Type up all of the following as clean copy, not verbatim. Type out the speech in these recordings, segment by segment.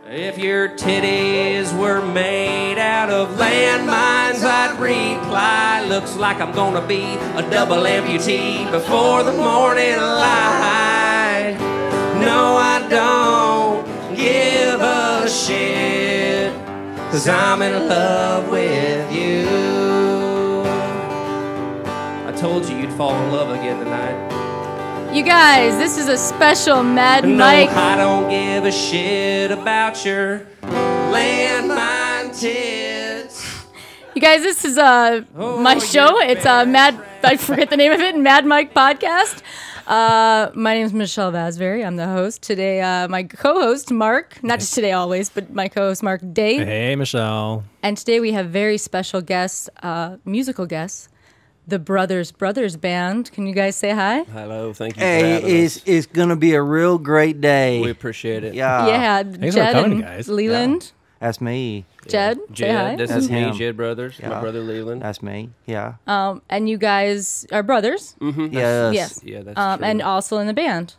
If your titties were made out of landmines, I'd reply, looks like I'm gonna be a double amputee before the morning light. No, I don't give a shit, 'cause I'm in love with you. I told you you'd fall in love again tonight. You guys, this is a special Mad Mike. No, I don't give a shit about your landmine tits. You guys, this is my show. It's Mad. I forget the name of it. Mad Mike Podcast. My name is Mychelle Vasvary. I'm the host today. My co-host Mark, not just today always, but my co-host Mark Day. Hey, Michelle. And today we have very special guests, musical guests. The Brothers Band. Can you guys say hi? Hello, thank you for having us. It's going to be a real great day. We appreciate it. Yeah, Thanks Jed for coming, and guys. Leland. That's me. Jed, say hi. This That's is me, him. Jed Brothers, Yeah. my brother Leland. That's me. Yeah. And you guys are brothers. Yes. Yes. Yeah, that's true. And also in the band.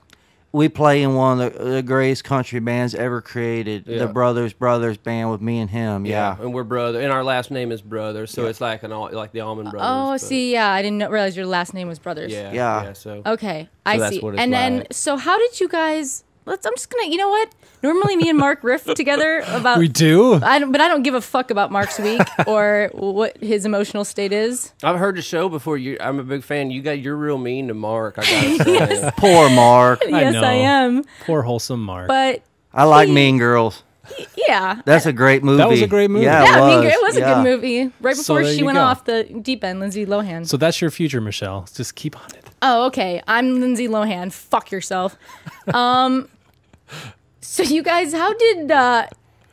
We play in one of the greatest country bands ever created. Yeah. The Brothers Band with me and him. Yeah. And we're brother, and our last name is Brothers, so it's like like the Allman Brothers. Oh, but- see, yeah, I didn't realize your last name was Brothers. Yeah. Yeah. So Okay, I that's see. what it's And then, like. so how did you guys? I'm just gonna. You know what? Normally, me and Mark riff together about. We do? But I don't give a fuck about Mark's week or what his emotional state is. I've heard the show before. I'm a big fan. You're real mean to Mark. I gotta say. Poor Mark. Yes, know. I am. Poor wholesome Mark. But I like he- Mean Girls. yeah, That's a great movie. That was a great movie. Yeah, yeah. it was. It was a Yeah. good movie. Right So before there she you went go. off the deep end, Lindsay Lohan. So that's your future, Michelle. Just keep on it. Oh, okay. I'm Lindsay Lohan. Fuck yourself. So you guys, how did? Where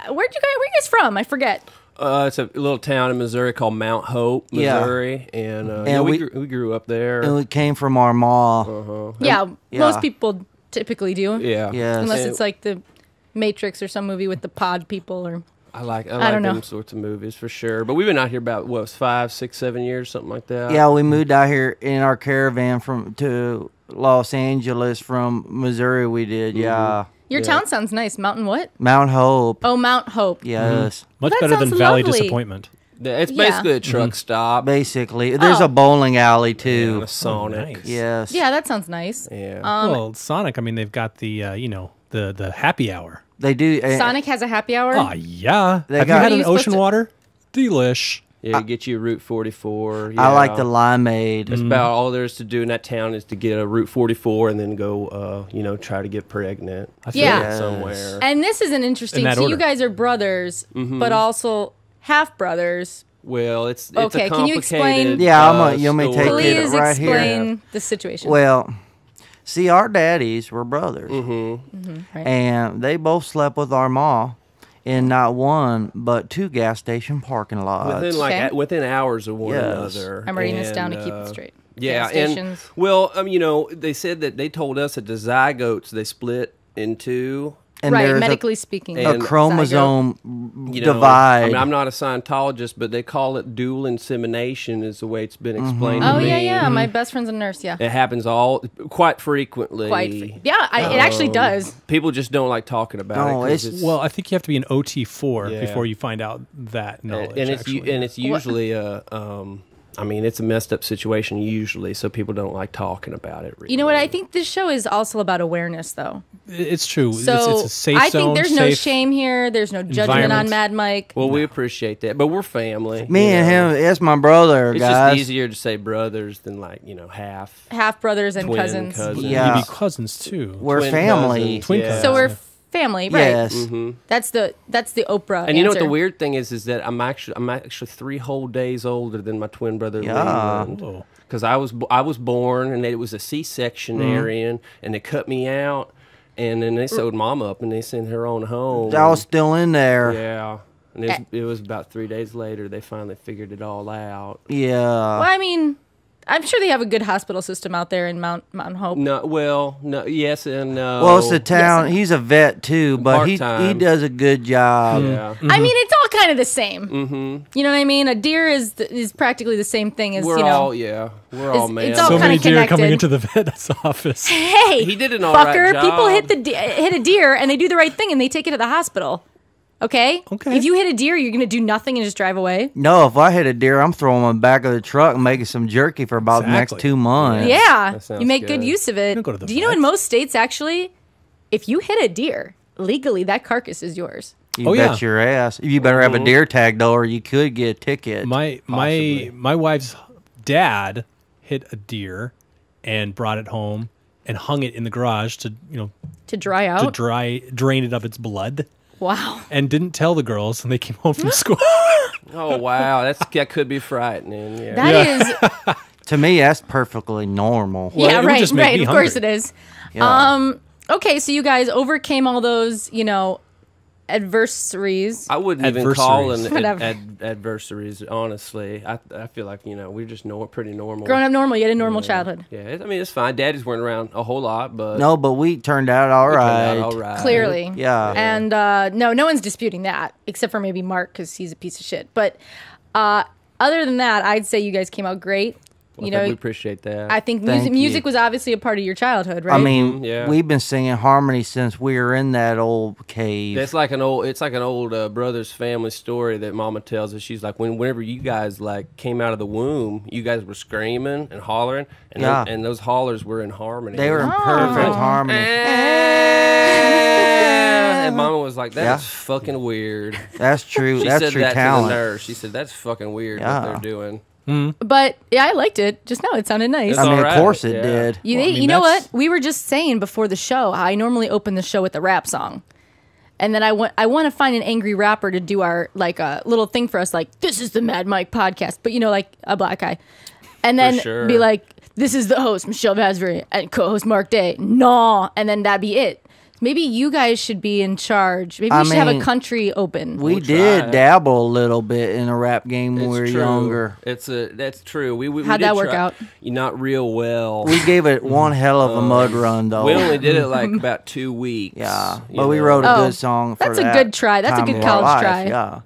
you guys from? I forget. It's a little town in Missouri called Mount Hope, Yeah. Missouri, and, And we grew up there. And it came from our ma. Yeah, Yeah. most people typically do. Yeah, Yes. Unless And it's like the Matrix or some movie with the pod people or. I like don't know. them sorts of movies for sure. But we've been out here about 5, 6, 7 years, something like that. Yeah, we moved out here in our caravan to Los Angeles from Missouri. We did. Yeah. Your town sounds nice. Mountain what? Mount Hope. Oh, Mount Hope. Yes. Much That better than sounds Valley lovely. Disappointment. It's Yeah. basically a truck stop. Basically, there's Oh. a bowling alley And too. a Sonic. nice. Yes. Yeah, that sounds nice. Yeah. Well, Sonic, I mean, they've got the, the happy hour. They do. Sonic has a happy hour. Oh, yeah. They Have got- you Are had you an supposed ocean to- water? Delish. Yeah, get you a Route 44. I like yeah. the limeade. That's about all there is to do in that town is to get a Route 44 and then go, try to get pregnant. I feel Yeah. it. Yes. Somewhere. And this is an interesting. In that So you order. guys are brothers, but also half brothers. Well, it's Okay, a can you explain- complicated, Yeah, you want me to story. take it Please right here. explain the situation. Well, see, our daddies were brothers, Right. and they both slept with our ma in not one but 2 gas station parking lots. Within Okay. within hours of one Yes. another. I'm writing this down to And, keep it straight. Yeah, Gas stations. and well, they said that they told us that the zygotes they split into. And Right, there's medically speaking. a And- chromosome You know, divide. I mean, I'm not a Scientologist, but they call it dual insemination, is the way it's been explained Oh to me. yeah. My best friend's a nurse. Yeah. It happens quite frequently. It actually does. People just don't like talking about No, it. 'cause it's- Well, I think you have to be an OT4 Yeah. before you find out that knowledge. and actually. it's usually it's a messed up situation usually, so people don't like talking about it. Really. You know what? I think this show is also about awareness, though. It's true. So it's a safe I zone. think there's no safe shame here. There's no judgment on environment. Mad Mike. Well, we appreciate that, but we're family. Me you and know. him, that's my brother, It's guys. just easier to say brothers than half. Half brothers and Twin cousins. cousins. Yeah. You'd be cousins, too. We're Twin family. cousins, Twin yeah. cousins. So we're family, right? Yes. That's the Oprah. And you know what answer. the weird thing is that I'm actually 3 whole days older than my twin brother Yeah. Leland. Oh. Because I was born and it was a C-section area, and they cut me out, and then they sewed Mom up and they sent her on home. I was still in there. Yeah, and it was about 3 days later they finally figured it all out. Yeah. Well, I mean, I'm sure they have a good hospital system out there in Mountain Hope. No, yes and no. Well, it's the town. He's a vet too, but he Part-time. does a good job. Yeah. I mean, it's all kind of the same. Mm-hmm. You know what I mean? A deer is practically the same thing as We're you know. all all it's males. all So kinda many deer connected. coming into the vet's office. Hey, He did an all right fucker! job. People hit a deer and they do the right thing and they take it to the hospital. Okay? Okay. If you hit a deer, you're going to do nothing and just drive away? No, if I hit a deer, I'm throwing them in the back of the truck and making some jerky for about the next Exactly. 2 months. Yeah. That sounds You make good. good use of it. don't go to the Do you know in vet. most states, actually, if you hit a deer, legally, that carcass is yours. You Oh, bet yeah. your ass. You better have a deer tag, though, or you could get a ticket. My wife's dad hit a deer and brought it home and hung it in the garage to To dry out? drain it of its blood, Wow. and didn't tell the girls, and they came home from school. Oh wow, that could be frightening. Yeah. That is, To me, that's perfectly normal. Well, yeah, it would right, just make right. me Of course it hungry. is. Yeah. Okay, so you guys overcame all those, adversaries. I wouldn't even call them Whatever. adversaries. Honestly, I feel like we're just pretty normal. Growing up normal, you had a normal childhood. Yeah, I mean it's fine. Daddies weren't around a whole lot, but No, but we turned out all it turned right. out all right. Clearly. Yeah. And no one's disputing that, except for maybe Mark, because he's a piece of shit. But other than that, I'd say you guys came out great. Well, I think we appreciate that. I think Thank music you. was obviously a part of your childhood, right? I mean, Yeah. we've been singing harmony since we were in that old cave. It's like an old brother's family story that Mama tells us. She's like, whenever you guys like came out of the womb, you guys were screaming and hollering, and Yeah. and those hollers were in harmony. They were in perfect harmony. And Mama was like, Yeah. "That's fucking weird." That's true. She That's said true that talent. to the nurse. She said, "That's fucking weird Yeah. what they're doing." But yeah, I liked it. Just now, it sounded nice. It's I mean, all right. of course it Yeah. did. You, Well, I mean, you know that's- what? We were just saying before the show how I normally open the show with a rap song. And then I want to find an angry rapper to do our like a little thing for us, like this is the Mad Mike podcast, but like a black guy, and then sure. be like, this is the host Mychelle Vasvary and co-host Mark Day, nah, and then that'd be it. Maybe you guys should be in charge. Maybe we I should have a mean, country open. We We'll did try. dabble a little bit in a rap game when we were It's true. younger. That's true. We How'd did that work try- out? Not real well. We gave it one hell of a mud run, though. We only did it like about 2 weeks. Yeah, you but we know. wrote a Oh, good song for that's a that good try. That's a time good of our college life, try.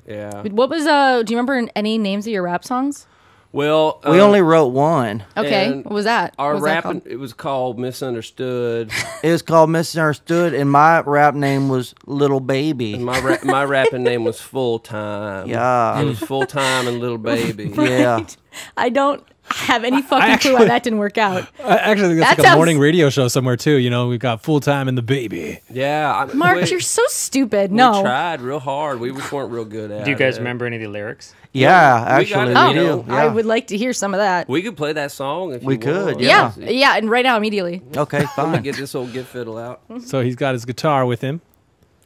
Yeah. Yeah. What was do you remember any names of your rap songs? Well, We only wrote one. Okay, And what was that? our What was that rapping. called? It was called Misunderstood. It was called Misunderstood, and my rap name was Little Baby. And my rapping name was Full Time. Yeah. It was Full Time and Little Baby. Yeah. I don't have any fucking clue why that didn't work out. I actually think that's That like a sounds- morning radio show somewhere too. We've got Full Time and the Baby. Yeah. Mark, you're so stupid. We No. tried real hard. We just weren't real good at it. Do you guys remember any of the lyrics? Yeah, we actually, got we it. do. Oh, I Yeah. would like to hear some of that. We could play that song if We you could, want. Yeah, yeah, and right now, immediately. Okay, Let me fine. get this old gift fiddle out. So he's got his guitar with him.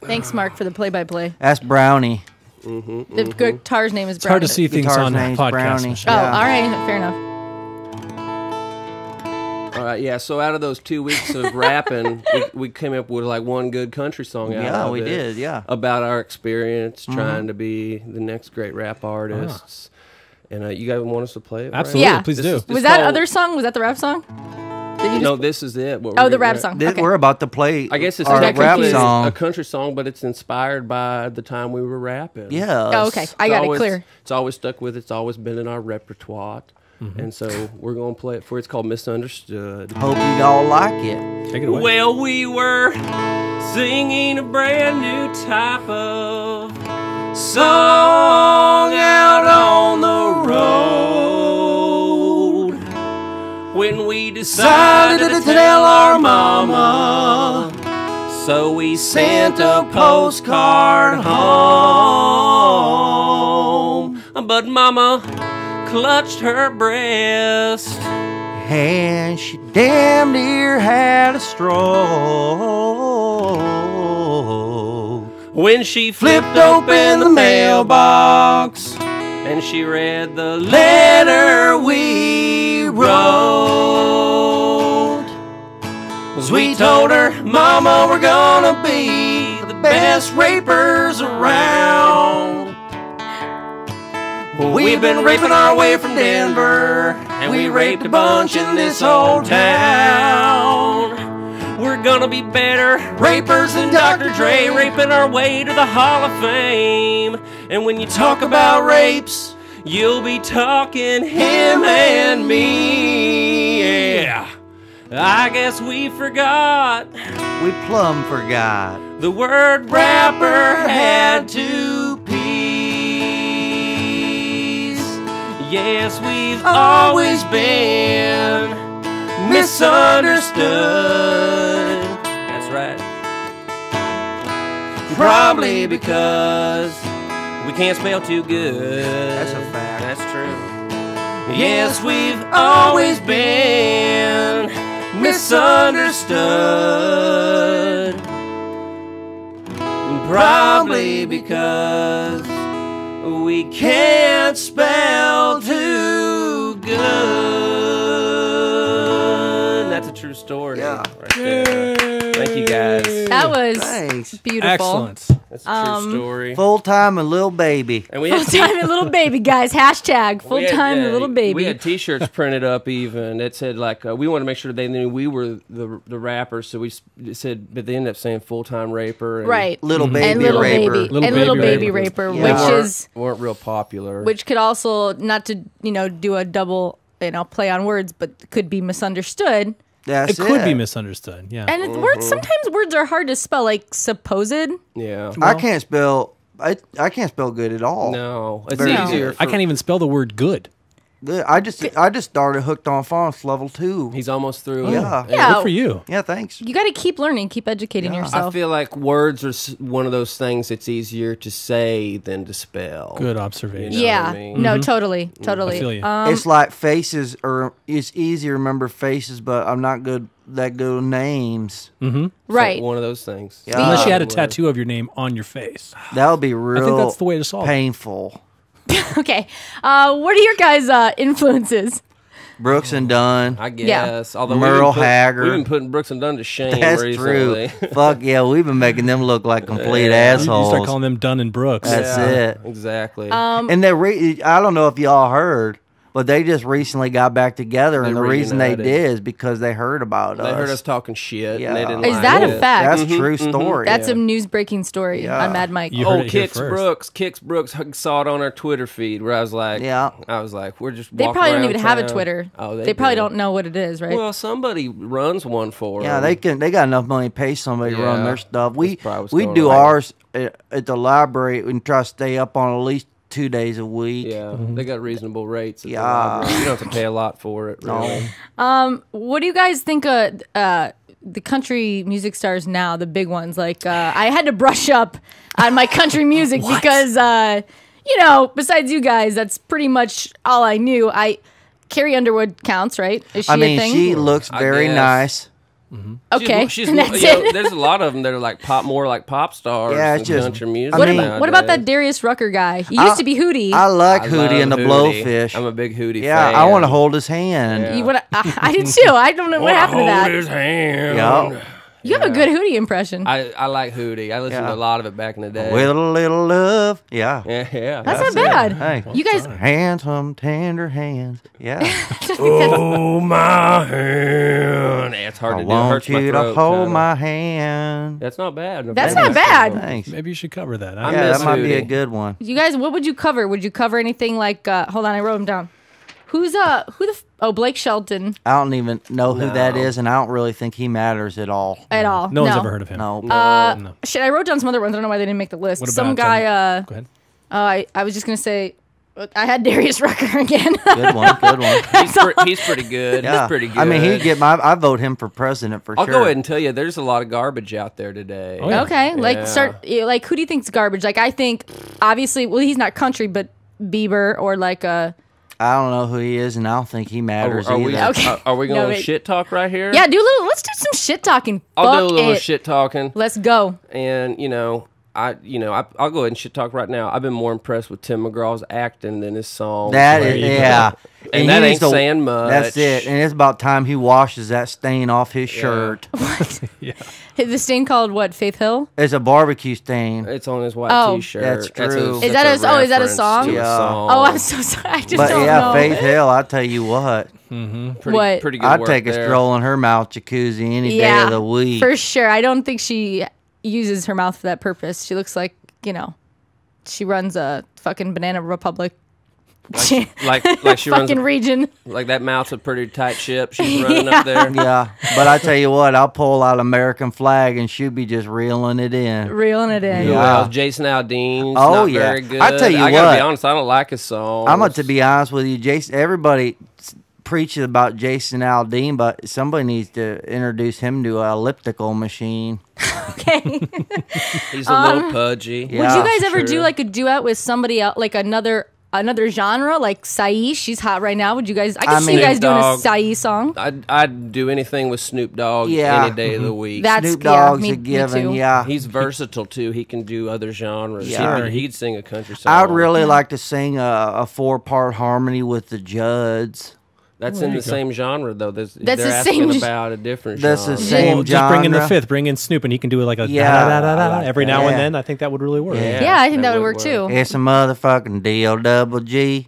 Thanks, Mark, for the play-by-play. That's Brownie. The guitar's name is It's hard to Brownie. see things Guitar's on name's podcasts. Brownie. Oh, Michelle. Yeah. all right, fair enough. All right, yeah. So out of those 2 weeks of rapping, we came up with like one good country song out Yeah, of we it. did, yeah. About our experience trying to be the next great rap artists. And you guys want us to play it? right? Absolutely, Yeah. please This do. is- Was that called- other song? Was that the rap song? That you No, just- this is it. what Oh, we're the gonna rap rap. song. This, Okay. We're about to play I guess it's our got rap confused. a song. country song, but it's inspired by the time we were rapping. Yeah. Oh, okay. I got it always, clear. It's always stuck with. It's always been in our repertoire, and so we're gonna play it for. It's called Misunderstood. Hope you all like it. Take it away. Well, we were singing a brand new type of song out on the road when we decided to tell our mama. So we sent a postcard home, but mama clutched her breast. And she damn near had a stroke. When she flipped open the mailbox and she read the letter we wrote, we told her, Mama, we're gonna be the best rapers around. We've been raping our way from Denver, and we raped a bunch in this whole town. We're gonna be better rapers than Dr. Dre, raping our way to the Hall of Fame. And when you talk about rapes, you'll be talking him and me. Yeah, I guess we forgot We plumb forgot. the word rapper had to Yes, we've always been misunderstood. That's right. Probably because we can't spell too good. That's a fact. That's true. Yes, we've always been misunderstood. Probably because we can't spell too good. That's a true story. Yeah. Right there. Thank you guys. That was Thanks. beautiful. Excellent. That's a true story. Full time and little baby. And we had Full time and little baby, guys. Hashtag full we had, time and little baby. We had T-shirts printed up even that said like we want to make sure they knew we were the rappers, so we said, but they ended up saying full time raper. And right. Little baby and little raper. baby Little and little baby baby raper. raper, Yeah. which weren't real popular. which could also not to do a double play on words, but could be misunderstood. That's It could be misunderstood. Yeah. And words sometimes words are hard to spell, like supposed. yeah. I can't spell. I can't spell good at all. No, it's Very easier. good. I can't even spell the word good. Good. I just started hooked on phonics level 2. He's almost through. Yeah. Yeah. Good for you. Yeah, thanks. You got to keep learning, keep educating I yourself. feel like words are one of those things that's easier to say than to spell. Good observation. You know yeah. what I mean? No, totally. I feel you. It's like faces, or it's easy to remember faces, but I'm not that good with names. Right. One of those things. Yeah. Unless you had a Would. tattoo of your name on your face. That would be real. I think that's the way to solve it. painful. Okay. What are your guys' influences? Brooks and Dunn. I guess. Although Merle we've Haggard. been putting Brooks and Dunn to shame That's recently. true. Fuck yeah, we've been making them look like complete You assholes. start calling them Dunn and Brooks. That's it. Exactly. And I don't know if y'all heard, but they just recently got back together, and They the reason they reunited. did is because they heard about us. they heard us talking shit. Yeah. And they didn't Is like that it. a fact? That's a true story. That's a news breaking story Yeah. on Mad Mike. You heard Oh, it here Kix first. Brooks saw it on our Twitter feed where I was like, Yeah. we're just They walking probably don't around even have a town. Twitter. Oh, they probably do. don't know what it is, right? Well, somebody runs one for Yeah, them. they got enough money to pay somebody to run Yeah. their stuff. We That's probably what's we going do on. ours at the library and try to stay up on at least 2 days a week. Yeah, they got reasonable rates. At the Yeah. library. You don't have to pay a lot for it. Really. What do you guys think of the country music stars now, the big ones? Like, I had to brush up on my country music because, besides you guys, that's pretty much all I knew. Carrie Underwood counts, right? Is she I mean, a thing? she looks I very guess. nice. Okay, she's and that's you know, it. there's a lot of them that are like more like pop stars. Yeah, than it's just- country music. I What mean- about, what about that nowadays. Darius Rucker guy? He used to be Hootie. I like I Hootie and the love Hootie. Blowfish. I'm a big Hootie Yeah, fan. I want to hold his hand. Yeah. You wanna, I did too. I don't know what happened to that. His hand. Yeah. You have a good Hootie impression. I like Hootie. I listened Yeah. to a lot of it back in the day. With a little love. Yeah. yeah. That's not bad. Hey, You guys, handsome, tender hands. Yeah. Oh my hand. Yeah, it's hard I to do. It want hurts my you to throat, hold kinda. my hand. That's not bad. That's not bad. Thanks. Maybe you should cover that. I Yeah, miss that might be a Hootie. good one. you guys, what would you cover? Would you cover anything like? Hold on, I wrote them down. Blake Shelton I don't even know who that No. is, and I don't really think he matters at all. at all? No one's ever heard of him. No. No. Shit, I wrote down some other ones. I don't know why they didn't make the list. What Some about, guy. Go ahead. I was just gonna say, I had Darius Rucker again. Good one. Good one. He's pretty good. Yeah. He's pretty good. I mean, he'd get I vote him for president for I'll sure. go ahead and tell you, there's a lot of garbage out there today. Oh, yeah. Okay, like Yeah. like who do you think's garbage? Like I think obviously, well, he's not country, but Bieber or like I don't know who he is, and I don't think he matters Are we, either. Okay. are we No, going wait. shit talk right here? yeah, let's do some shit talking. I'll Fuck do a little it. shit talking. Let's go. And I'll go ahead and shit talk right now. I've been more impressed with Tim McGraw's acting than his song. That There is, you go. yeah. And he that needs ain't saying much. That's it. And it's about time he washes that stain off his shirt. The stain called what? Faith Hill. It's a barbecue stain. It's on his white Oh. T-shirt. That's true. Is that a- is that a reference song? to Yeah. song. Oh, I'm so sorry. I just But don't yeah, know. Faith Hill, I tell you what, Pretty, What? Pretty good I'd work take a there. stroll in her mouth jacuzzi any day Yeah, of the week. for sure. I don't think she uses her mouth for that purpose. She looks like she runs a fucking Banana Republic Like she runs fucking region. like that mouth's a pretty tight ship. She's running up there. Yeah, but I tell you what, I'll pull out American flag and she'll be just reeling it in. Reeling it in. Who Yeah. else? Jason Aldean's Oh, not yeah. very good. I tell you I gotta what. be honest, I don't like his song. I'm going to be honest with you, Jason. Everybody preaches about Jason Aldean, but somebody needs to introduce him to an elliptical machine. Okay. He's a little pudgy. Yeah. Would you guys ever True. do like a duet with somebody else, like another genre, like Sai? She's hot right now. Would you guys? I can see you mean, guys doing a Dogg. Sai song. I'd do anything with Snoop Dogg Yeah. any day of the week. That's Snoop yeah, Dogg's me, a given, me too. yeah. He's versatile too. He can do other genres. Yeah. He'd sing a country song. I would really like to sing a 4-part harmony with the Judds. That's in the same genre though. They're the asking same- about a different That's genre. the same Well, just bring in the genre. fifth, bring in Snoop, and he can do it like a Yeah, da da da I da like every that. now and Yeah. then. I think that would really work. Yeah, I think that would work too. It's a motherfucking D-O-double-G.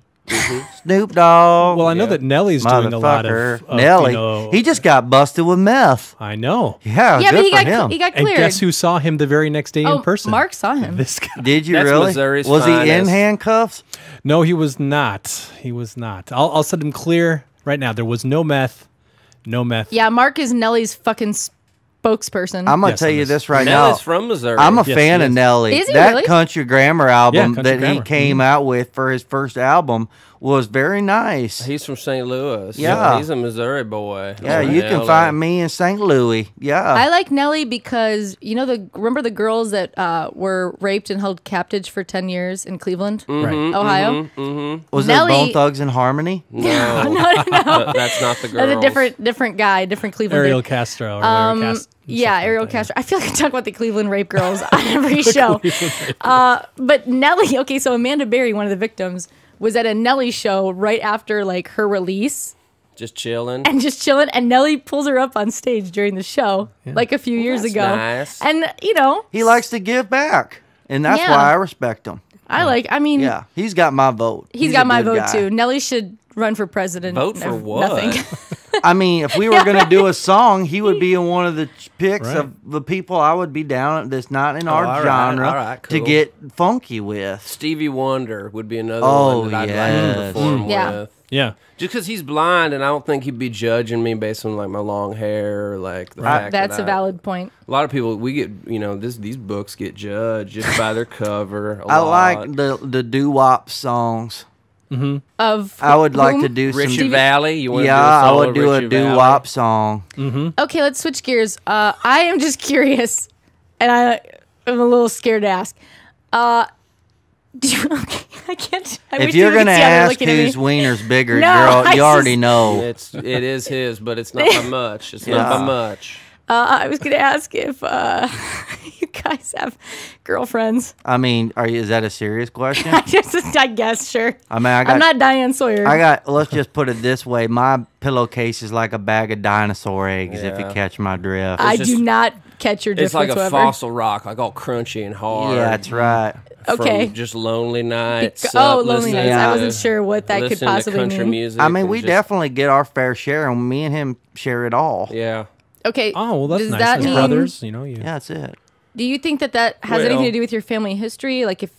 Snoop Dogg. Well, I know that Nelly's doing a lot Motherfucker. of Nelly. You know, He just got busted with meth. I know. Yeah, Yeah, good but he for got him. he got And cleared. guess who saw him the very next day in person? Mark saw him. This guy. Did you That's really? Missouri's Was he in finest. handcuffs? No, he was not. He was not. I'll set him clear right now. There was no meth. No meth. Yeah, Mark is Nelly's fucking spokesperson. I'm gonna Yes, tell on you this. this right Nelly's now. from Missouri. I'm a Yes, fan he of is. Nelly. Is he That really? Country Grammar album Country that he Grammar. came out with for his first album was very nice. He's from St. Louis. Yeah. He's a Missouri boy. Yeah, Oh, you can Nelly. find me in St. Louis. Yeah. I like Nelly because you know remember the girls that were raped and held captive for 10 years in Cleveland, Right. Ohio. was Nelly- it Bone Thugs and Harmony? No, that's not the girl. That's a different guy, different Cleveland. Ariel dude. Castro. Or whatever, Yeah, Ariel Castro. I feel like I talk about the Cleveland rape girls on every show. But Nelly, okay, so Amanda Berry, one of the victims, was at a Nelly show right after like her release Just chilling. and just chilling. And Nelly pulls her up on stage during the show like a few years that's ago. nice. And you know, He likes to give back, and that's Yeah. why I respect him. I mean, Yeah, he's got my vote. he's a got my good vote guy. too. Nelly should run for president. Vote for No, what? Nothing. I mean, if we were going to do a song, he would be in one of the picks Right. of the people I would be down that's not in our all right, genre all right, to cool. get funky with. Stevie Wonder would be another Oh, one that I'd like yes. to perform Yeah. with. Yeah. Just because he's blind, and I don't think he'd be judging me based on like my long hair or like the fact That's that a valid point. A lot of people we get these books get judged just by their cover. I like the doo-wop songs. Of I would like whom? to do Richie some. Valley. You want Yeah, to do a I solo would of do a Richie Valley? doo-wop song. Okay, let's switch gears. I am just curious, and I'm a little scared to ask. Do you, okay, I can't. I wish If you're people could going to see how they're ask looking at me. whose wiener's bigger, No, girl, I you already just- know. It is his, but it's not by much. It's not Yeah. by much. I was going to ask if you guys have girlfriends. I mean, is that a serious question? I guess, sure. I mean, I'm not Diane Sawyer. let's just put it this way. My pillowcase is like a bag of dinosaur eggs, if you Yeah. catch my drift. I just- do not catch your drift It's like a whatsoever. fossil rock, like all crunchy and hard. Yeah, that's right. Okay. From just lonely nights. Lonely listening Nights. I to- wasn't sure what that could listening to possibly country mean. music I mean, and we just- definitely get our fair share, and me and him share it all. Yeah. Okay. Oh, well, that's does nice. that As mean, brothers, you know. You, Yeah, that's it. Do you think that has Well- anything to do with your family history? Like if,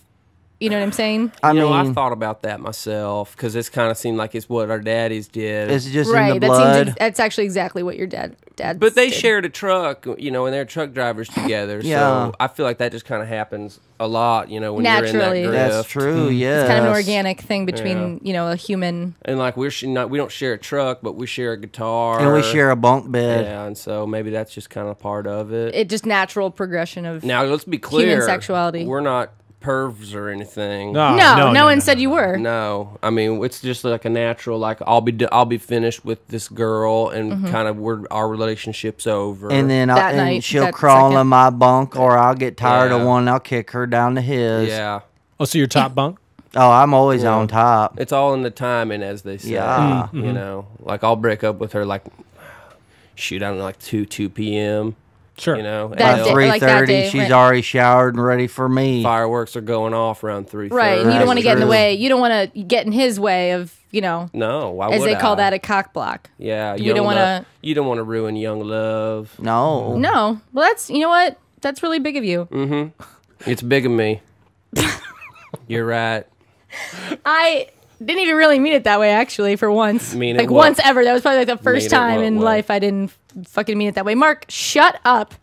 you know what I'm saying? I You know, mean, I thought about that myself because it's kind of seemed like it's what our daddies did. it's just Right. in the That blood. seems that's actually exactly what your dad But they did. shared a truck, and they're truck drivers together. Yeah. So I feel like that just kind of happens a lot, when Naturally. you're in that That's grift. true. Yeah, It's kind of an organic thing between, a human. And like we don't share a truck, but we share a guitar, and we share a bunk bed. Yeah, and so maybe that's just kind of part of it. It just natural progression of. Now let's be clear: sexuality. We're not pervs or anything. no one said you were. No, I mean it's just like a natural. Like I'll be finished with this girl, and kind of our relationship's over. And then That night, and she'll that crawl second. in my bunk, or I'll get tired of Yeah. one. I'll kick her down to his. yeah, Oh, so your top bunk? Oh, I'm always on top. it's all in the timing, as they say. Yeah. Like I'll break up with her like, shoot, I don't know, like 2 p.m. Sure. And That then day- By like that 3:30, day, she's right. already showered and ready for me. fireworks are going off around 3:30. Right, and you don't want to get in the true. way. You don't want to get in his way of, No, why as would they call I? that a cock block. Yeah, You don't wanna- You don't want to ruin young love. No. No, well, that's what. That's really big of you. It's big of me. You're right. didn't even really mean it that way, actually, for once. Mean it like, what? once ever. That was probably like the first Mean it time what in way? life I didn't fucking mean it that way. Mark, shut up.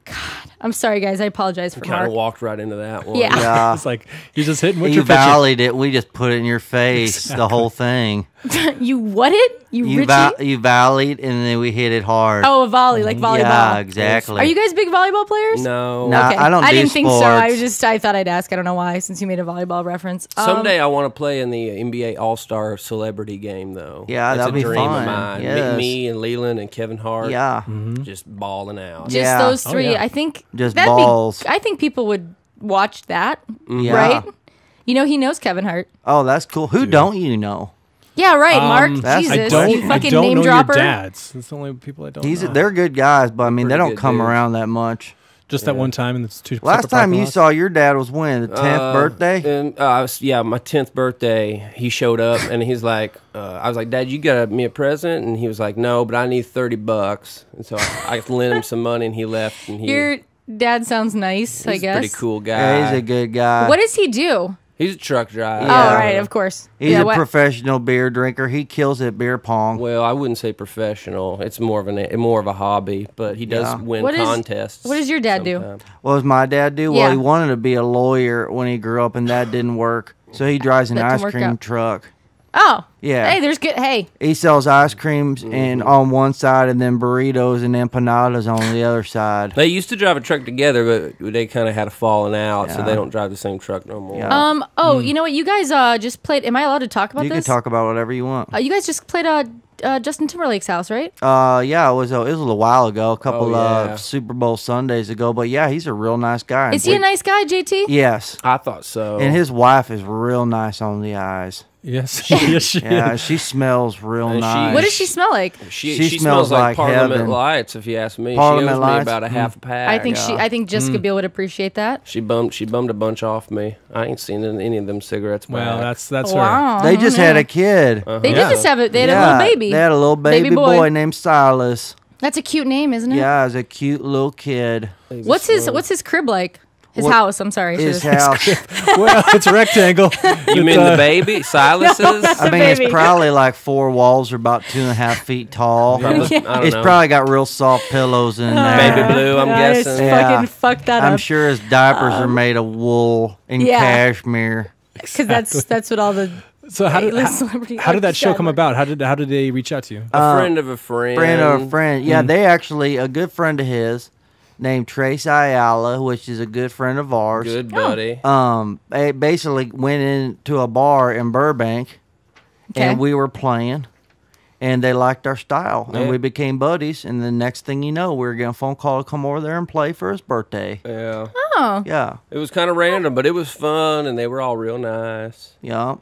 God, I'm sorry, guys. I apologize for Kind Mark. of walked right into that one. Yeah. Yeah. It's like you're just hitting what You you're pitching. valleyed it. We just put it in your face, the whole thing. You what it? You You Richie? you valleyed, and then we hit it hard. Oh, a volley, like volleyball. Yeah, exactly. Are you guys big volleyball players? No. Nah, I don't do didn't think so. sports. I thought I'd ask. I don't know why, since you made a volleyball reference. Someday I want to play in the NBA All-Star Celebrity Game, though. Yeah, It's that'd a be dream fun. of mine. Yes. Me and Leland and Kevin Hart. Yeah. Just balling out. Just Yeah. those Oh, three. yeah. I think Just that'd balls. I think people would watch that, Yeah. right? You know, he knows Kevin Hart. Oh, that's cool. Who don't you know? Yeah, right, Mark. that's- Jesus, I you I fucking don't name know dropper. your dads. That's the only people I don't know. They're good guys, but I mean, they Pretty don't good come dudes. around that much. Just that one time in the two Last separate time parking you lots? saw your dad was when? The 10th birthday? And, yeah, my 10th birthday, he showed up and he's like, I was like, Dad, you got me a present? And he was like, no, but I need $30. And so I lent him some money and he left. And Your dad sounds nice, I he's guess. a pretty cool guy. Yeah, he's a good guy. What does he do? He's a truck driver. Oh, right, of course. He's yeah, a what- professional beer drinker. He kills at beer pong. Well, I wouldn't say professional. It's more of a hobby, but he does Yeah. win What is- contests. what does your dad do? sometimes. What does my dad do? Yeah. Well, he wanted to be a lawyer when he grew up, and that didn't work. So he drives an That can ice work cream out. truck. Oh. Yeah. Hey, there's good. Hey, He sells ice creams and on one side, and then burritos and empanadas on the other side. They used to drive a truck together, but they kind of had a falling out, so Yeah. they don't drive the same truck no more. Yeah. you know what? You guys just played. Am I allowed to talk about You can this? talk about whatever you want. You guys just played Justin Timberlake's house, right? Yeah, it was a little while ago, a couple yeah. of Super Bowl Sundays ago. But yeah, he's a real nice guy. Is he a nice guy, JT? Yes, I thought so. and his wife is real nice on the eyes. Yes, yes, she Yeah, is. she smells real And she- nice. What does she smell like? She She smells smells like like Parliament heaven. Lights, if you ask me. Parliament she owes Lights? me about a half a pack. I think Jessica Biel would appreciate that. She bummed a bunch off me. I ain't seen any of them cigarettes back. Well, that's her. Wow. They just had a kid. They Yeah. did just have it. They had a Yeah, little baby. They had a little baby boy named Silas. That's a cute name, isn't it? Yeah, it's a cute little kid. What's his crib like? His What- house. I'm sorry. His should've- house. Well, it's a rectangle. You mean the baby? Silas's? that's- I mean, baby. it's probably like 4 walls are about 2.5 feet tall. Probably- I don't It's know. probably got real soft pillows in there. Baby blue, I'm I just guessing. Yeah. fucking fucked that I'm up. sure his diapers are made of wool and Yeah. cashmere. Because that's what all the So how did A-list celebrity how did that show outside come work. about? How did they reach out to you? A friend of a friend. Friend of a friend. Yeah, they actually, a good friend of his named Trace Ayala, which is a good friend of ours. Good buddy. They basically went into a bar in Burbank, Okay. and we were playing, and they liked our style, and Yeah. we became buddies. And the next thing you know, we were getting a phone call to come over there and play for his birthday. Yeah. Oh. Yeah, It was kind of random, but it was fun, and they were all real nice. yeah.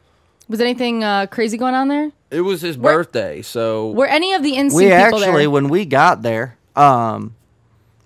Was anything crazy going on there? It was his birthday, so Were any of the NSYNC We people actually, there? when we got there,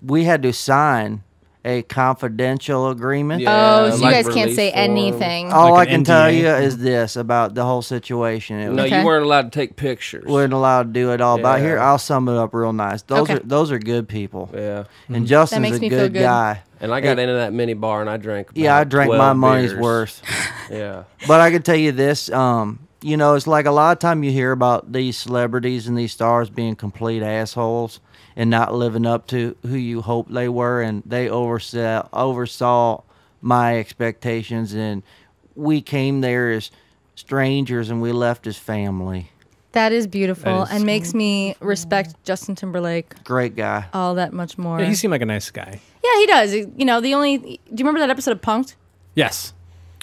we had to sign a confidential agreement. Yeah, Oh, so you like guys can't release say form. anything. All Like I an can tell NDA. you is this about the whole situation. It no, was, Okay. you weren't allowed to take pictures. we weren't allowed to do it all. But Yeah. here, I'll sum it up real nice. Okay. Those are good people. Yeah. And Justin's makes a me feel good good. guy. And I got into that mini bar, and I drank. Yeah, I about drank 12 my money's beers. worth. Yeah. But I can tell you this, you know, it's like a lot of time you hear about these celebrities and these stars being complete assholes and not living up to who you hope they were, and they oversaw my expectations, and we came there as strangers and we left as family. That is beautiful That is- and makes me respect Justin Timberlake Great guy. all that much more. Yeah, he seemed like a nice guy. Yeah, he does. You know, do you remember that episode of Punk'd? Yes.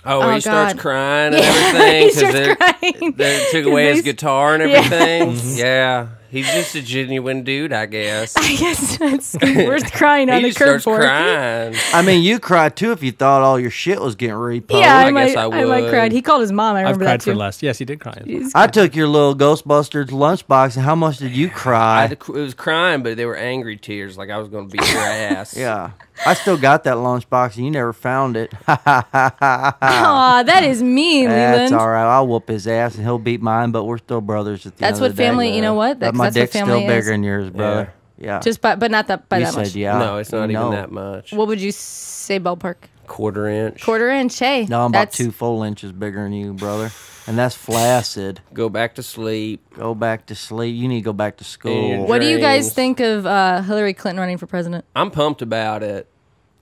Oh, where Oh, he starts God. crying and everything He starts crying. they took away his 'Cause they- guitar and Yeah. everything. Yeah, he's just a genuine dude, I guess. I guess it's worth crying on He the just curb starts for. crying. I mean, you cried too if you thought all your shit was getting reposed. Yeah, I might guess I might cry. would. He called his mom. I I've remember cried that for too. less. Yes, he did cry. I took your little Ghostbusters lunchbox, and how much did you cry? It was crying, but they were angry tears, like I was going to beat your ass. Yeah. I still got that lunchbox, and you never found it. Aw, that is mean, That's Leland. all right. I'll whoop his ass, and he'll beat mine, but we're still brothers at the That's end what of the day. family. You know what? But my That's what dick's family still is. bigger than yours, brother. Yeah. Just but not that by you that said much. yeah. No, it's not No. even that much. What would you say, ballpark? quarter inch. Quarter inch, hey. No, I'm about that's 2 full inches bigger than you, brother. And that's flaccid. Go back to sleep. Go back to sleep. You need to go back to school. What do you guys dreams. think of Hillary Clinton running for president? I'm pumped about it.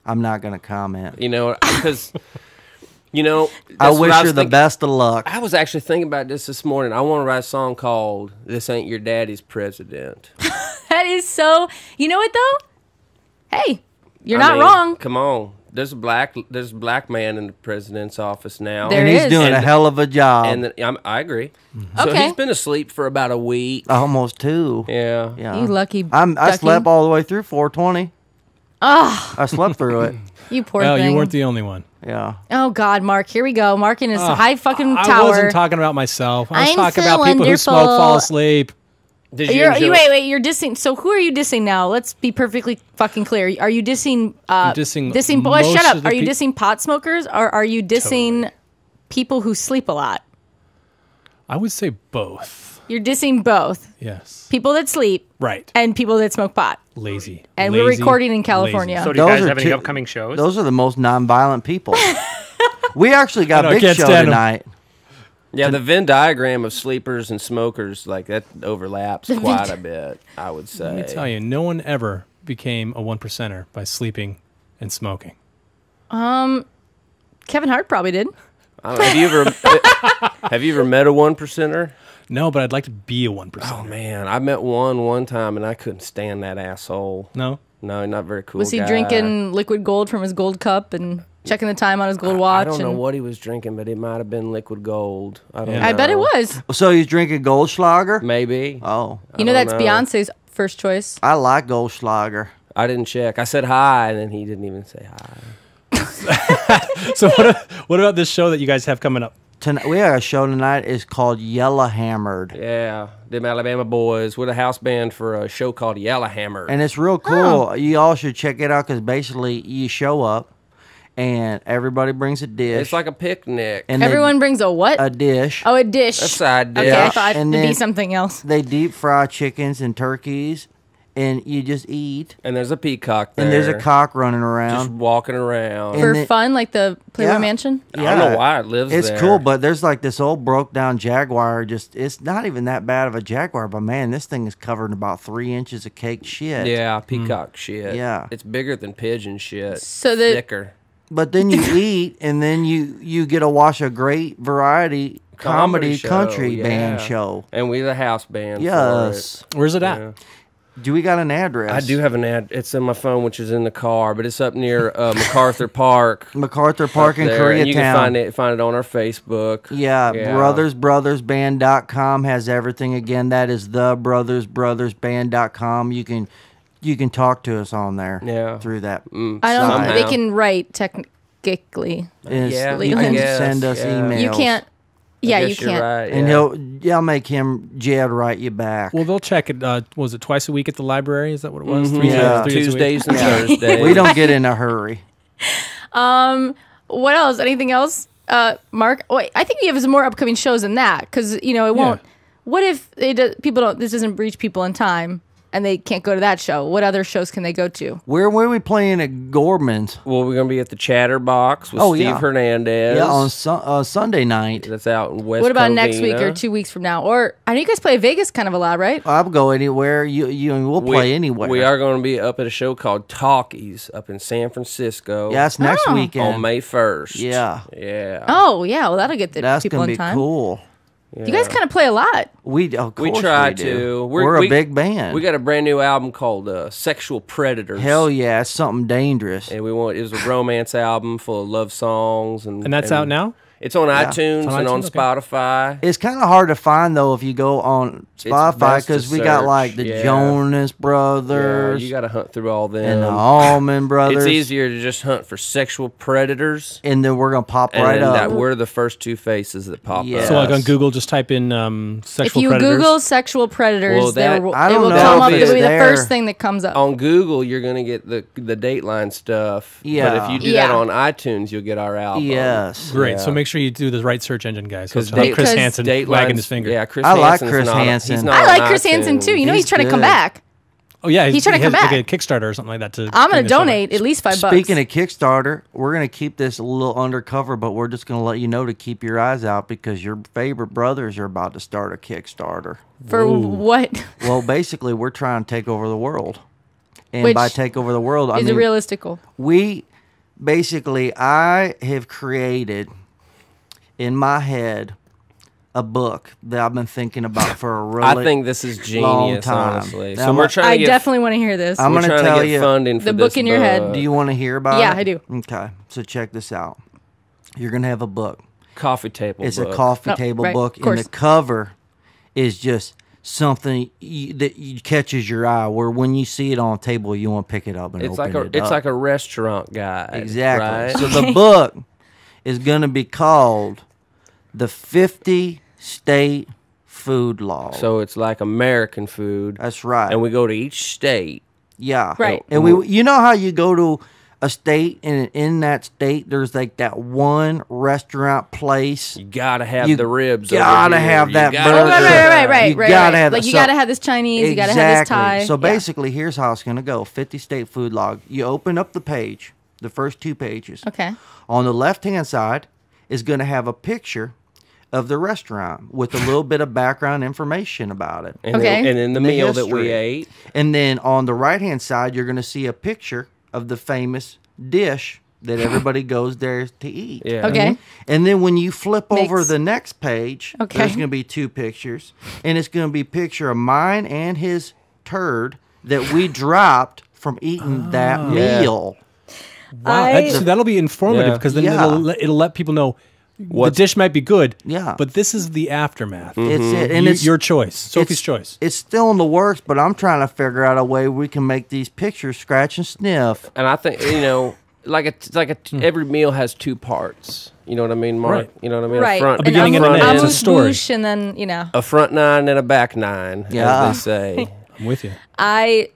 I'm not going to comment. You know, because, you know, I that's what wish was her the thinking. best of luck. I was actually thinking about this morning. I want to write a song called "This Ain't Your Daddy's President." That is so. You know what though? Hey, you're I not mean, wrong. Come on, there's a black man in the president's office now, There And he's is. doing a hell of a job. and I agree. So Okay. he's been asleep for about a week. Almost 2. Yeah. Yeah. You lucky. I ducky. slept all the way through 420. Oh, I slept through it. you poor Well, thing. you weren't the only one. Yeah. Oh God, Mark. Here we go. Mark in his high fucking I tower. wasn't talking about myself. I was I'm talking so about people who smoke, fall wonderful. asleep. Did you enjoy- Wait. You're dissing. So who are you dissing now? Let's be perfectly fucking clear. Are you dissing? I'm dissing Boys, most shut up. of the Are you peop- dissing pot smokers, or are you dissing people who sleep a lot? I would say both. You're dissing both Yes. people that sleep Right. and people that smoke pot. Lazy. And we're Lazy, recording in lazy. California. So do you Those guys are have any two- upcoming shows? Those are the most nonviolent people. We actually got I a know, I big can't show stand 'em. tonight. Yeah, the Venn diagram of sleepers and smokers, like that overlaps quite a bit, I would say. Let me tell you, no one ever became a 1%er by sleeping and smoking. Kevin Hart probably did. I don't know, have you ever met a 1%er? No, but I'd like to be a 1%er. Oh man, I met one time and I couldn't stand that asshole. No? No, not very cool. Was he guy. drinking liquid gold from his gold cup and checking the time on his gold watch? I don't know and what he was drinking, but it might have been liquid gold. I don't Yeah. know. I bet it was. So he's drinking Goldschlager? Maybe. Oh, You know don't that's know. Beyonce's first choice. I like Goldschlager. I didn't check. I said hi, and then he didn't even say hi. So what about this show that you guys have coming up? Tonight, we have a show tonight. It's called Yellowhammered. Yeah, them Alabama boys. We're the house band for a show called Yellowhammer. And it's real cool. You all should check it out because basically you show up and everybody brings a dish. It's like a picnic. and they- Everyone brings a what? a dish. Oh, a dish. A side dish. Okay, I Yeah. thought And it'd be then- something else. They deep fry chickens and turkeys, and you just eat. And there's a peacock there. And there's a cock running just around. walking around. And For then- fun, like the Playboy Yeah. Mansion? I don't know why it lives It's there. cool, but there's like this old broke down Jaguar. It's not even that bad of a Jaguar, but man, this thing is covered in about 3 inches of caked shit. Yeah, peacock shit. Yeah. It's bigger than pigeon shit. So the- thicker. But then you eat, and then you get to watch a great variety comedy show, country band yeah. show. And we the house band. Yes. Where's it For at? it. Yeah. Do we got an address? I do have an ad. It's in my phone, which is in the car, but it's up near MacArthur Park. MacArthur Park up in there, and you can Koreatown. find it on our Facebook. Yeah, brothersband.com has everything. Again, that is the brothersband.com. You can talk to us on there. Yeah. Through that. I don't Somehow. They can write technically. It's- Yeah, you I can guess, send us yeah. emails. You can't. Yeah, I you guess you're can't. Right, And yeah. I'll make him Jed write you back. Well, they'll check it. Was it twice a week at the library? Is that what it was? Yeah. Three days a week? Tuesdays and Thursdays. We don't get in a hurry. What else? Anything else? Mark? Wait, I think we have some more upcoming shows than that because it won't. What if people don't? This doesn't reach people in time, and they can't go to that show. What other shows can they go to? Where are we playing at Gorman's? Well, we're gonna be at the Chatterbox with Oh, Steve yeah. Hernandez. Yeah, on Sunday night. That's out in West. What about next week or Covina. 2 weeks from now? Or I know you guys play Vegas kind of a lot, right? I'll go anywhere. We'll play anywhere. We are going to be up at a show called Talkies up in San Francisco. Yeah, that's next Oh. weekend. on May 1st. Yeah. Yeah. Oh yeah, well that'll get the That's people gonna in be time. cool. You guys kind of play a lot. Of course We try we do. to. We're a big band. We got a brand new album called Sexual Predators. Hell yeah, it's something dangerous. And it was a romance album full of love songs And that's out now? It's on iTunes It's on and on iTunes? Okay. Spotify. It's kind of hard to find though if you go on Spotify best to because we got search, like the yeah. Jonas Yeah, Brothers you got to hunt through all them. and the Allman Brothers. It's easier to just hunt for Sexual Predators. and then we're gonna pop And right then up. we're the first two faces that pop Yeah. up. So like on Yes. Google, just type in sexual If you predators. Google sexual predators, Well, that- I they don't will know come if up. it's It'll be the there. first thing that comes up. On Google, you're going to get the Dateline stuff. Yeah. But if you do that Yeah. on iTunes, you'll get our album. Yes. Great. Yeah. So make sure you do the right search engine, guys. 'Cause Because Chris Because Hansen Dateline's- wagging his finger. Yeah, Chris I like Hansen's Chris not- Hansen. he's not I on like Chris Hansen iTunes. too. You know he's He's trying to come good. back. Oh yeah, He's trying to he come has, back. like a Kickstarter or something like that. I'm bring going to the show back. donate at least $5. Speaking of Kickstarter, we're going to keep this a little undercover, but we're just going to let you know to keep your eyes out because your favorite brothers are about to start a Kickstarter. For what? Well, basically, we're trying to take over the world. And Which by take over the world, I is mean, a realistic goal. I have created in my head a book that I've been thinking about for a really I think this is long genius, time. honestly. Now, So we're trying I to get definitely want to hear this. I'm we're gonna trying tell to get you funding for the this book in your head. Do you want to hear about Yeah, it? I do. Okay, so check this out. You're going to have a book. coffee table It's book. a coffee Oh, table right, book, of course. and the cover is just something that catches your eye. Where when you see it on a table, you want to pick it up and It's open like it up. a restaurant guide. Exactly. Right? So the book is going to be called "The 50 State Food Law." So it's like American food. That's right. And we go to each state. Yeah. Right. And you know how you go to a state and in that state there's like that one restaurant place. You gotta have You the ribs. gotta over here. have You that gotta burger. have Right. You gotta have like the- you so- got to have this Chinese, you got to have this Thai. So Yeah. basically, here's how it's going to go. 50 State Food Log. You open up the page, the first 2 pages. Okay. On the left-hand side is going to have a picture of the restaurant with a little bit of background information about it. And Okay. then, and then the The meal that we history. ate. And then on the right-hand side, you're going to see a picture of the famous dish that everybody goes there to eat. Yeah. Okay. And then when you flip over Makes- the next page, Okay. there's going to be 2 pictures. And it's going to be a picture of mine and his turd that we dropped from eating that Yeah. meal. Wow, that'll be informative Yeah. because then Yeah. it'll let people know What's- the dish might be good. Yeah. but this is the aftermath. It's it. And it's Your choice, Sophie's it's- choice. It's still in the works, but I'm trying to figure out a way we can make these pictures scratch and sniff. And I think, every meal has 2 parts. You know what I mean, Mark? Right. You know what I mean? Right. A beginning and and an end. It's a amuse story. bouche, and then, A front 9 and a back 9, Yeah. as they say. I'm with you. I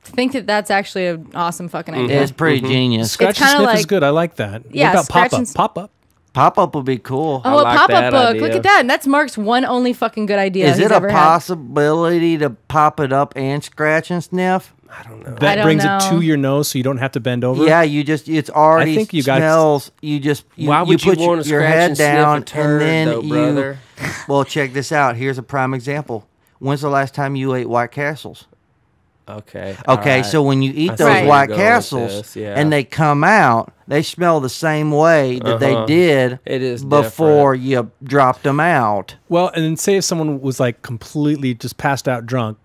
think that that's actually an awesome fucking idea. It's pretty genius. Scratch and kinda sniff is like- good. I like that. Yeah, What about scratch pop and up? Pop up. Pop-up would be cool. Oh, a like pop-up that book. idea. Look at that. And that's Mark's one only fucking good idea Is he's it a ever had. possibility to pop it up and scratch and sniff? I don't know. That don't brings know. it to your nose, so you don't have to bend over. Yeah, it's already I think you guys- smells. You Why would you put want to your scratch head and sniff down a turd, and then though, brother? Well, check this out. Here's a prime example. When's the last time you ate White Castles? Okay. Okay, alright. so when you eat I those see where White you're going with Castles this, yeah. and they come out, they smell the same way that they Uh-huh. did It is before you dropped them out. Well, and then say if someone was like completely just passed out drunk,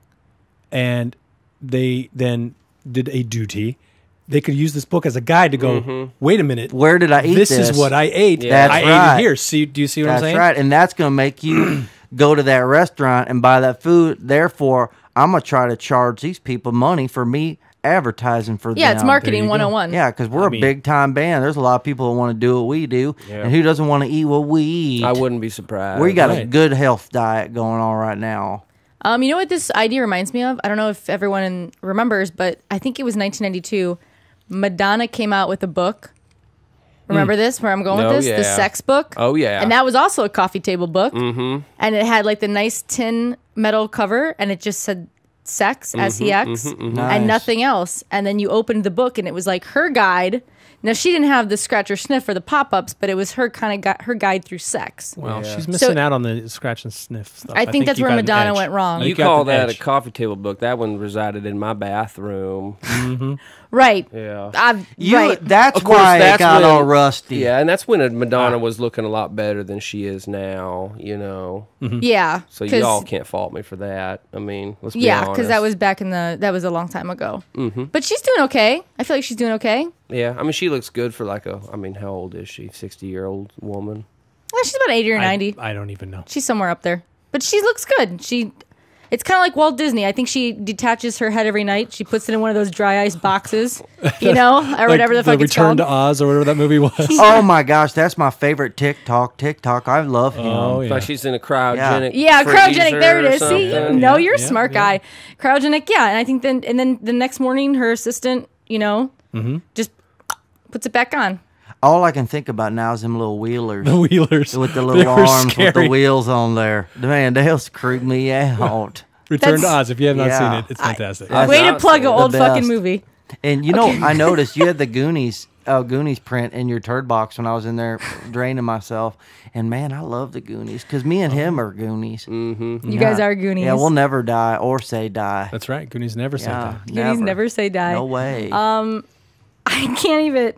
and they then did a duty, they could use this book as a guide to go. Wait a minute, Where did I eat this this? is what I ate. Yeah. That's I ate right. it here. See, do you see what I'm That's saying? right, and that's going to make you go to that restaurant and buy that food. Therefore, I'm going to try to charge these people money for me advertising for them. Yeah, it's There marketing you go. 101. Yeah, because we're I a mean- big time band. There's a lot of people that want to do what we do, Yeah. and who doesn't want to eat what we eat? I wouldn't be surprised. We got a Right. good health diet going on right now. You know what this idea reminds me of? I don't know if everyone remembers, but I think it was 1992. Madonna came out with a book. Remember this? Where I'm going Oh, with this? yeah. The sex book. Oh, yeah. And that was also a coffee table book. Mm-hmm. And it had like the nice tin metal cover, and it just said sex, S-E-X, Nice. and nothing else. And then you opened the book, and it was like her guide. Now, she didn't have the scratch or sniff or the pop-ups, but it was her kind of her guide through sex. Well, Yeah. she's missing out on the scratch and sniff stuff. I think that's you where got an Madonna edge. went wrong. I think You got call an that edge. a coffee table book? That one resided in my bathroom. Right. Yeah. Right. That's Of course, why it that's got when- all rusty. Yeah, and that's when Madonna was looking a lot better than she is now, you know. Yeah. So 'cause- y'all can't fault me for that. I mean, let's be Yeah, honest. because that was back in that was a long time ago. Mm-hmm. But she's doing okay. I feel like she's doing okay. Yeah, I mean, she looks good for how old is she? 60-year-old woman? Well, she's about 80 or 90. I don't even know. She's somewhere up there. But she looks good. It's kind of like Walt Disney. I think she detaches her head every night. She puts it in one of those dry ice boxes, or whatever the fuck it's Return called. to Oz or whatever that movie was. Oh my gosh, that's my favorite TikTok. I love him. Oh, It's yeah. like she's in a cryogenic. Yeah, cryogenic. freezer There it or is. See, something. no, you're a yeah, smart guy. Cryogenic. Yeah, and I think then the next morning, her assistant, just puts it back on. All I can think about now is them little wheelers The Wheelers with the They little were arms with the scary. wheels on there. Man, they'll creep me out. Return to Oz. If you have not Yeah. seen it, it's fantastic. Way to plug an old fucking best. movie. And you know, I noticed you had the Goonies print in your turd box when I was in there draining myself. And man, I love the Goonies because me and him are Goonies. Mm-hmm. You guys are Goonies. Yeah, we'll never die or say die. That's right. Goonies never say Yeah, that. Goonies never say die. No way. I can't even.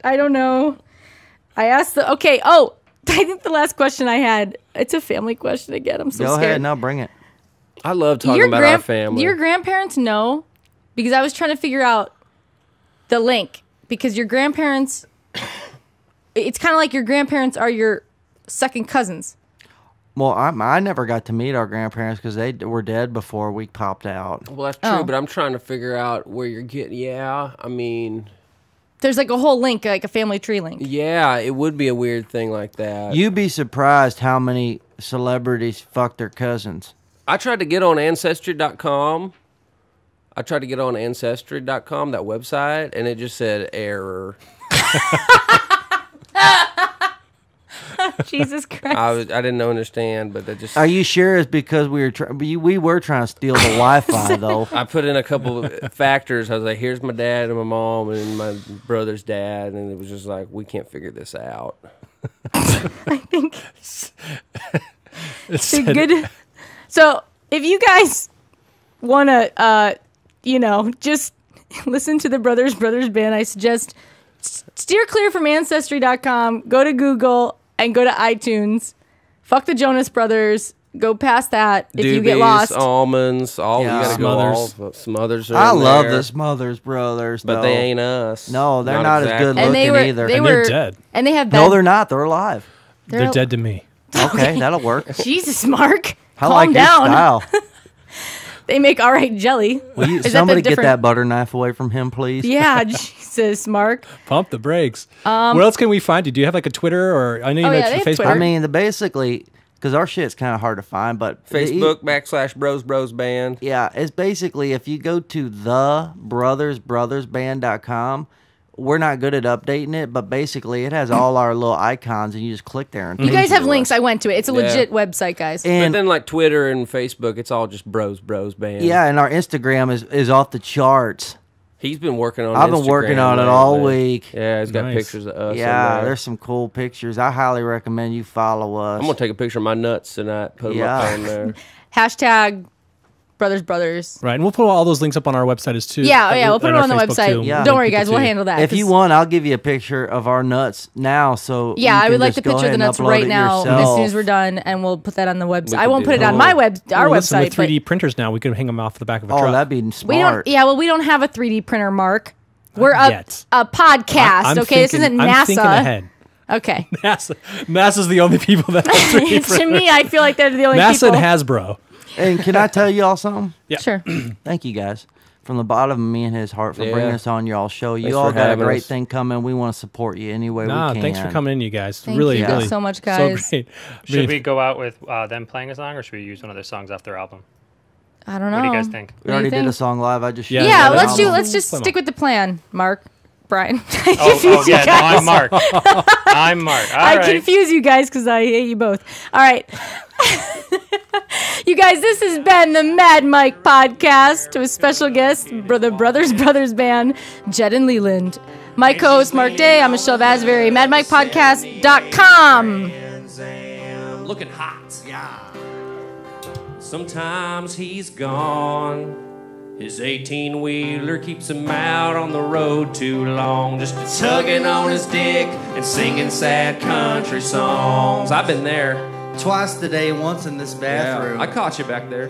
I don't know. I asked the. Okay. Oh, I think the last question I had. It's a family question again. I'm so Go scared. ahead, now bring it. I love talking about our family. Your grandparents know, because I was trying to figure out the link, because your grandparents. It's kind of like your grandparents are your second cousins. Well, I never got to meet our grandparents because they were dead before we popped out. Well, that's true, but I'm trying to figure out where you're getting. Yeah, I mean, There's like a whole link, like a family tree link. yeah, it would be a weird thing like that. You'd be surprised how many celebrities fuck their cousins. I tried to get on Ancestry.com. that website, and it just said error. Jesus Christ. I didn't understand, but that just. Are you sure it's because we were trying to steal the Wi-Fi though? I put in a couple of factors. I was like, here's my dad and my mom and my brother's dad, and it was just like, we can't figure this out. I think It's it's good. So if you guys want to, just listen to the Brothers Band, I suggest steer clear from Ancestry.com. Go to Google and go to iTunes. Fuck the Jonas Brothers. Go past that if you get Doobies, lost. almonds, all Yeah. you gotta Smothers. go all. Smothers are I in love there, the Smothers Brothers, but though. they ain't us. No, they're not as good exactly. And they looking were, either. they And were they're dead. And they have No, bad, they're not. They're alive. They're dead to me. Okay, that'll work. Jesus, Mark. I Calm like down. your style. They make all right jelly. Will you, Is that the somebody get different- that butter knife away from him, please? Yeah, Jesus, Mark. Pump the brakes. Where else can we find you? Do you have like a Twitter or I know you Oh, yeah, mentioned they have Facebook. Twitter. I mean, basically, because our shit's kind of hard to find, but Facebook /Bros Band. Yeah, it's basically if you go to thebrothersband.com, we're not good at updating it, but basically it has all our little icons, and you just click there. And You it guys takes have to links. us. I went to it. It's a legit website, guys. But And then like Twitter and Facebook, it's all just Bros Band. yeah, and our Instagram is off the charts. He's been working on. I've been working on it all week. Yeah, he's got Nice. pictures of us. Yeah, on there. there's some cool pictures. I highly recommend you follow us. I'm gonna take a picture of my nuts tonight. Put them Yeah. up on there. Hashtag Brothers. Right, and we'll put all those links up on our website as too. Yeah, we'll put it our on the Facebook, website. too. Yeah. Don't worry, Link guys. people We'll to handle that. If you 'cause- want, I'll give you a picture of our nuts now. So Yeah, you I can would like just the go picture of ahead the and nuts upload right it now as yourself. soon as we're done, and we'll put that on the website. We I could won't do put it on that. my our Well, listen, website. with 3D printers now, we can hang them off the back of a Oh, truck. that'd be but we smart. don't. Yeah, well, we don't have a 3D printer, Mark. We're yet. a podcast. I'm Okay, this thinking- isn't I'm thinking NASA. ahead. Okay. NASA's the only people that have 3D To printers. me, I feel like they're the only NASA people. and Hasbro. And can I tell you all something? Yeah. Sure. Thank you guys from the bottom of me and his heart for Yeah. bringing us on y'all's show. You Thanks all for got a having great us. thing coming. We want to support you any way we Nah, can. thanks for coming in, you guys. Thank really, you really so much, guys. So great. Should we go out with them playing a song, or should we use one of their songs off their album? I don't know. What do you guys think? We already What do you did a think? song live. I just Yeah, Yeah, Yeah, let's that's- let's just Come on. stick with the plan, Mark. Brian. Oh, yeah, no, I'm Mark. I'm Mark. All I right. confuse you guys because I hate you both. All right. You guys, this has been the Mad Mike podcast with special guest, the Brothers Band, Jed and Leland. My co-host, Mark Day. I'm Mychelle Vasvary. MadMikePodcast.com. Looking hot. Yeah. Sometimes he's gone. His 18-wheeler keeps him out on the road too long, just tugging on his dick and singing sad country songs. I've been there. Twice today, once in this bathroom. I caught you back there.